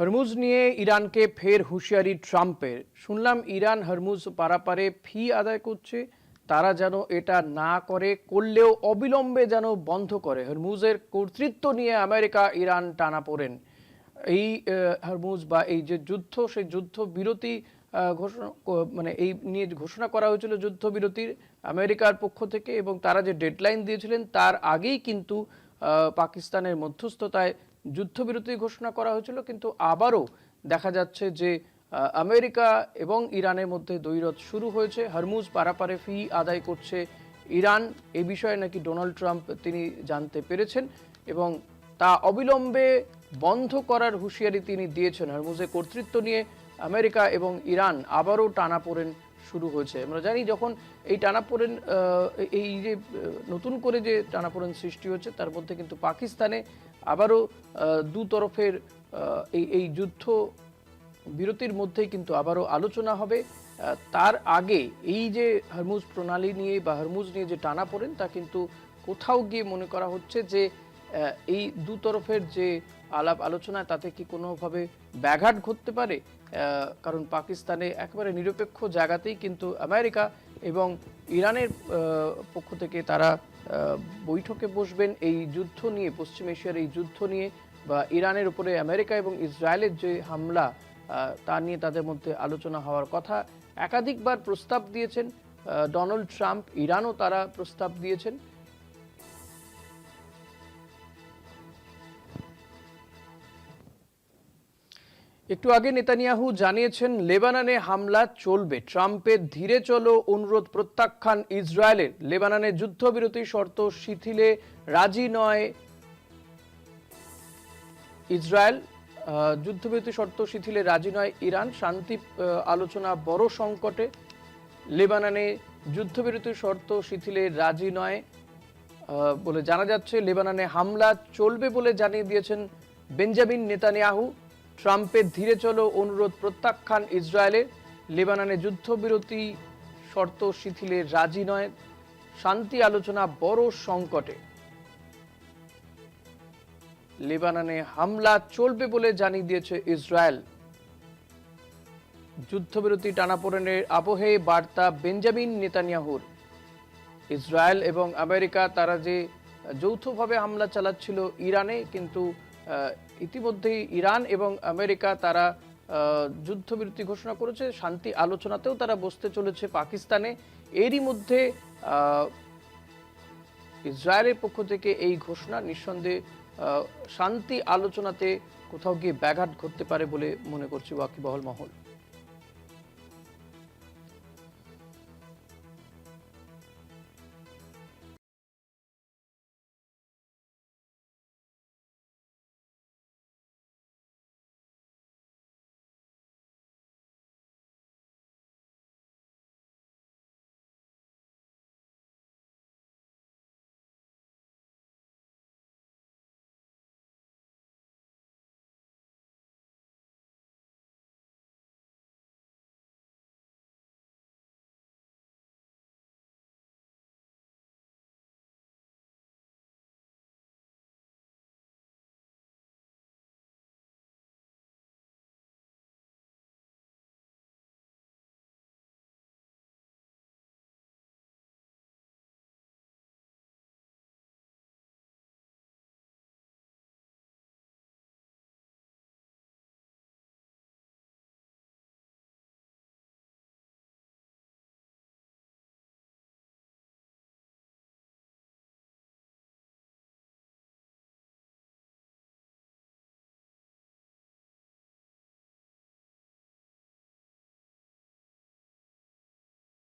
Hormuz নিয়ে ইরানকে ফের হুঁশিয়ারি ট্রাম্পের। শুনলাম ইরান হরমুজ পারাপারে ফি আদায় করছে, তারা যেন এটা না করে, করলেও অবিলম্বে যেন বন্ধ করে। হরমুজের কর্তৃত্ব নিয়ে আমেরিকা ইরান টানাপোড়েন। এই হরমুজ বা এই যে যুদ্ধ, সেই যুদ্ধ বিরতি ঘোষণা মানে এই নিয়ে ঘোষণা করা হয়েছিল যুদ্ধবিরতির আমেরিকার পক্ষ থেকে, এবং তারা যে ডেডলাইন দিয়েছিলেন তার আগেই কিন্তু পাকিস্তানের মধ্যস্থতায় যুদ্ধবিরতি ঘোষণা করা হয়েছিল। কিন্তু আবারও দেখা যাচ্ছে যে আমেরিকা এবং ইরানের মধ্যে দ্বৈরথ শুরু হয়েছে। হরমুজ পারাপারে ফি আদায় করছে ইরান, এ বিষয়ে নাকি ডোনাল্ড ট্রাম্প তিনি জানতে পেরেছেন এবং তা অবিলম্বে বন্ধ করার হুঁশিয়ারি তিনি দিয়েছেন। হরমুজের কর্তৃত্ব নিয়ে আমেরিকা এবং ইরান আবারও টানাপোড়েন শুরু হয়েছে। আমরা জানি যখন এই টানাপোড়েন এই যে নতুন করে যে টানাপোড়েন সৃষ্টি হচ্ছে, তার মধ্যে কিন্তু পাকিস্তানে আবারও দু তরফের এই যুদ্ধ বিরতির মধ্যেই কিন্তু আবারও আলোচনা হবে। তার আগে এই যে হরমুজ প্রণালী নিয়ে বা হরমুজ নিয়ে যে টানাপোড়েন, তা কিন্তু কোথাও গিয়ে মনে করা হচ্ছে যে এই দু তরফের যে আলাপ আলোচনা, তাতে কি কোনোভাবে ব্যাঘাত ঘটতে পারে। কারণ পাকিস্তানে একেবারে নিরপেক্ষ জায়গাতেই কিন্তু আমেরিকা এবং ইরানের পক্ষ থেকে তারা বৈঠকে বসবেন এই যুদ্ধ নিয়ে, পশ্চিম এশিয়ার এই যুদ্ধ নিয়ে, বা ইরানের উপরে আমেরিকা এবং ইসরায়েলের যে হামলা, তা নিয়ে তাদের মধ্যে আলোচনা হওয়ার কথা। একাধিকবার প্রস্তাব দিয়েছেন ডোনাল্ড ট্রাম্প, ইরানও তারা প্রস্তাব দিয়েছেন। একটু আগে নেতানিয়াহু জানিয়েছেন লেবাননে হামলা চলবে, ট্রাম্পের ধীরে চলো অনুরোধ প্রত্যাখ্যান ইসরায়েলের। লেবাননে যুদ্ধবিরতি শর্ত শিথিলে রাজি নয় ইসরায়েল, যুদ্ধবিরতি শর্ত শিথিলে রাজি নয় ইরান। শান্তি আলোচনা বড় সংকটে। লেবাননে যুদ্ধবিরতি শর্ত শিথিলে রাজি নয় বলে জানা যাচ্ছে। লেবাননে হামলা চলবে বলে জানিয়ে দিয়েছেন বেঞ্জামিন নেতানিয়াহু। ট্রাম্পের ধীরে চলো অনুরোধ প্রত্যাখ্যান ইসরায়েলের। লেবাননে যুদ্ধবিরতি শর্ত শিথিলে রাজি নয়, শান্তি আলোচনা বড় সংকটে। লেবাননে হামলা চলবে বলে জানিয়ে দিয়েছে ইসরায়েল। যুদ্ধবিরতি টানাপোড়েনের আবহে বার্তা বেঞ্জামিন নেতানিয়াহুর। ইসরায়েল এবং আমেরিকা তারা যে যৌথভাবে হামলা চালাচ্ছিল ইরানে, কিন্তু ইতিমধ্যেই ইরান এবং আমেরিকা তারা যুদ্ধবিরতি ঘোষণা করেছে, শান্তি আলোচনাতেও তারা বসতে চলেছে পাকিস্তানে। এরই মধ্যে ইসরায়েলের পক্ষ থেকে এই ঘোষণা নিঃসন্দেহে শান্তি আলোচনাতে কোথাও গিয়ে ব্যাঘাত ঘটতে পারে বলে মনে করছে ওয়াকিবহাল মহল।